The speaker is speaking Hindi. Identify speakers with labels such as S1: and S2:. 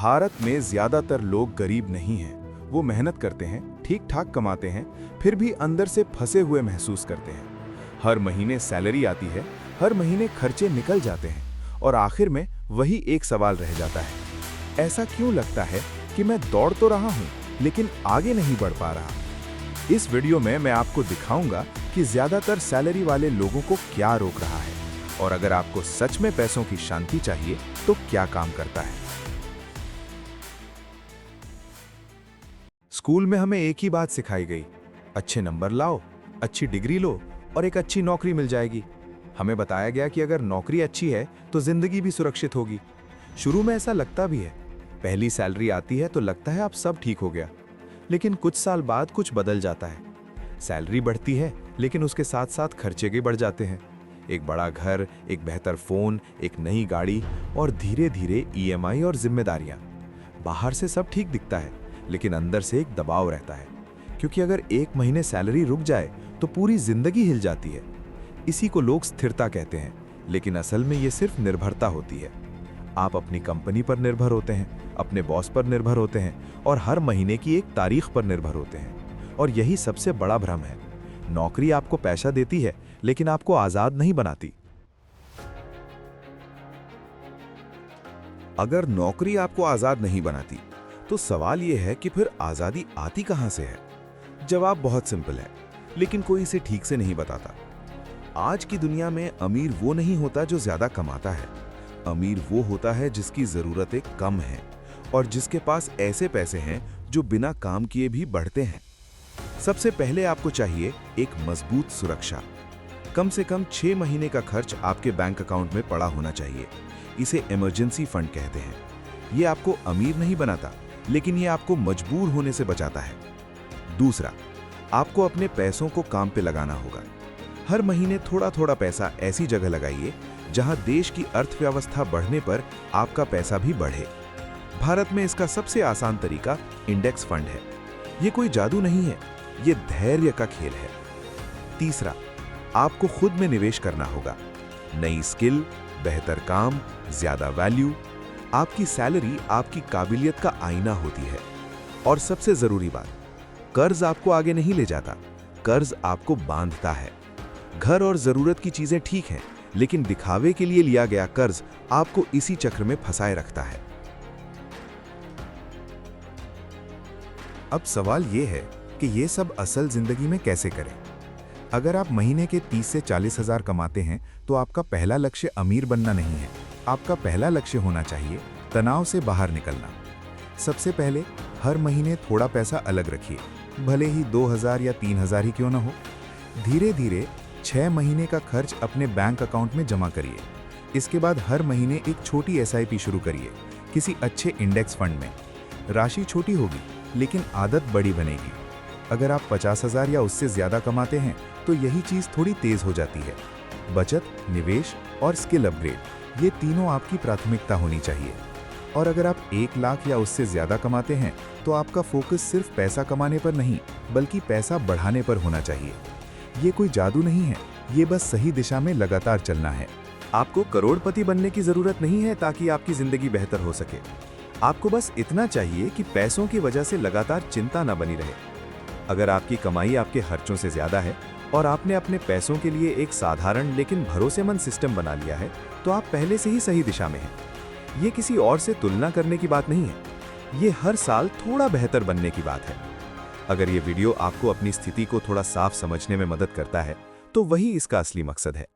S1: भारत में ज्यादातर लोग गरीब नहीं हैं। वो मेहनत करते हैं, ठीक ठाक कमाते हैं, फिर भी अंदर से फंसे हुए महसूस करते हैं। हर महीने सैलरी आती है, हर महीने खर्चे निकल जाते हैं और आखिर में वही एक सवाल रह जाता है, ऐसा क्यों लगता है कि मैं दौड़ तो रहा हूं लेकिन आगे नहीं बढ़ पा रहा। इस वीडियो में मैं आपको दिखाऊंगा कि ज्यादातर सैलरी वाले लोगों को क्या रोक रहा है और अगर आपको सच में पैसों की शांति चाहिए तो क्या काम करता है। स्कूल में हमें एक ही बात सिखाई गई, अच्छे नंबर लाओ, अच्छी डिग्री लो और एक अच्छी नौकरी मिल जाएगी। हमें बताया गया कि अगर नौकरी अच्छी है तो जिंदगी भी सुरक्षित होगी। शुरू में ऐसा लगता भी है, पहली सैलरी आती है तो लगता है अब सब ठीक हो गया, लेकिन कुछ साल बाद कुछ बदल जाता है। सैलरी बढ़ती है लेकिन उसके साथ साथ खर्चे भी बढ़ जाते हैं। एक बड़ा घर, एक बेहतर फोन, एक नई गाड़ी और धीरे धीरे ईएमआई और जिम्मेदारियां। बाहर से सब ठीक दिखता है लेकिन अंदर से एक दबाव रहता है, क्योंकि अगर एक महीने सैलरी रुक जाए तो पूरी जिंदगी हिल जाती है। इसी को लोग स्थिरता कहते हैं, लेकिन असल में ये सिर्फ निर्भरता होती है। आप अपनी कंपनी पर निर्भर होते हैं, अपने बॉस पर निर्भर होते हैं और हर महीने की एक तारीख पर निर्भर होते हैं। और यही सबसे बड़ा भ्रम है। नौकरी आपको पैसा देती है लेकिन आपको आजाद नहीं बनाती। अगर नौकरी आपको आजाद नहीं बनाती तो सवाल यह है कि फिर आजादी आती कहां से है। जवाब बहुत सिंपल है, लेकिन कोई इसे ठीक से नहीं बताता। आज की दुनिया में अमीर वो नहीं होता जो ज्यादा कमाता है, अमीर वो होता है जिसकी जरूरतें कम हैं और जिसके पास ऐसे पैसे हैं जो बिना काम किए भी बढ़ते हैं। सबसे पहले आपको चाहिए एक मजबूत सुरक्षा। कम से कम 6 महीने का खर्च आपके बैंक अकाउंट में पड़ा होना चाहिए। इसे इमरजेंसी फंड कहते हैं। ये आपको अमीर नहीं बनाता, लेकिन ये आपको मजबूर होने से बचाता है। दूसरा, आपको अपने पैसों को काम पे लगाना होगा। हर महीने थोड़ा थोड़ा पैसा ऐसी जगह लगाइए जहां देश की अर्थव्यवस्था बढ़ने पर आपका पैसा भी बढ़े। भारत में इसका सबसे आसान तरीका इंडेक्स फंड है। ये कोई जादू नहीं है, ये धैर्य का खेल है। तीसरा, आपको खुद में निवेश करना होगा। नई स्किल, बेहतर काम, ज्यादा वैल्यू। आपकी सैलरी आपकी काबिलियत का आईना होती है। और सबसे जरूरी बात, कर्ज आपको आगे नहीं ले जाता, कर्ज आपको बांधता है। घर और जरूरत की चीजें ठीक हैं, लेकिन दिखावे के लिए लिया गया कर्ज आपको इसी चक्र में फंसाए रखता है। अब सवाल यह है कि ये सब असल जिंदगी में कैसे करें। अगर आप महीने के 30 से 40 हजार कमाते हैं तो आपका पहला लक्ष्य अमीर बनना नहीं है। आपका पहला लक्ष्य होना चाहिए तनाव से बाहर निकलना। सबसे पहले हर महीने थोड़ा पैसा अलग रखिए, भले ही 2000 या 3000 ही क्यों ना हो। धीरे धीरे 6 महीने का खर्च अपने बैंक अकाउंट में जमा करिए। इसके बाद हर महीने एक छोटी एसआईपी शुरू करिए, किसी अच्छे इंडेक्स फंड में। राशि छोटी होगी लेकिन आदत बड़ी बनेगी। अगर आप 50,000 या उससे ज्यादा कमाते हैं तो यही चीज थोड़ी तेज हो जाती है। बचत, निवेश और स्किल अपग्रेड, ये तीनों आपकी प्राथमिकता होनी चाहिए। और अगर आप 1 लाख या उससे ज्यादा कमाते हैं तो आपका फोकस सिर्फ पैसा कमाने पर नहीं बल्कि पैसा बढ़ाने पर होना चाहिए। ये कोई जादू नहीं है, ये बस सही दिशा में लगातार चलना है। आपको करोड़पति बनने की जरूरत नहीं है ताकि आपकी जिंदगी बेहतर हो सके। आपको बस इतना चाहिए कि पैसों की वजह से लगातार चिंता न बनी रहे। अगर आपकी कमाई आपके खर्चों से ज्यादा है और आपने अपने पैसों के लिए एक साधारण लेकिन भरोसेमंद सिस्टम बना लिया है तो आप पहले से ही सही दिशा में हैं। ये किसी और से तुलना करने की बात नहीं है, ये हर साल थोड़ा बेहतर बनने की बात है। अगर ये वीडियो आपको अपनी स्थिति को थोड़ा साफ समझने में मदद करता है तो वही इसका असली मकसद है।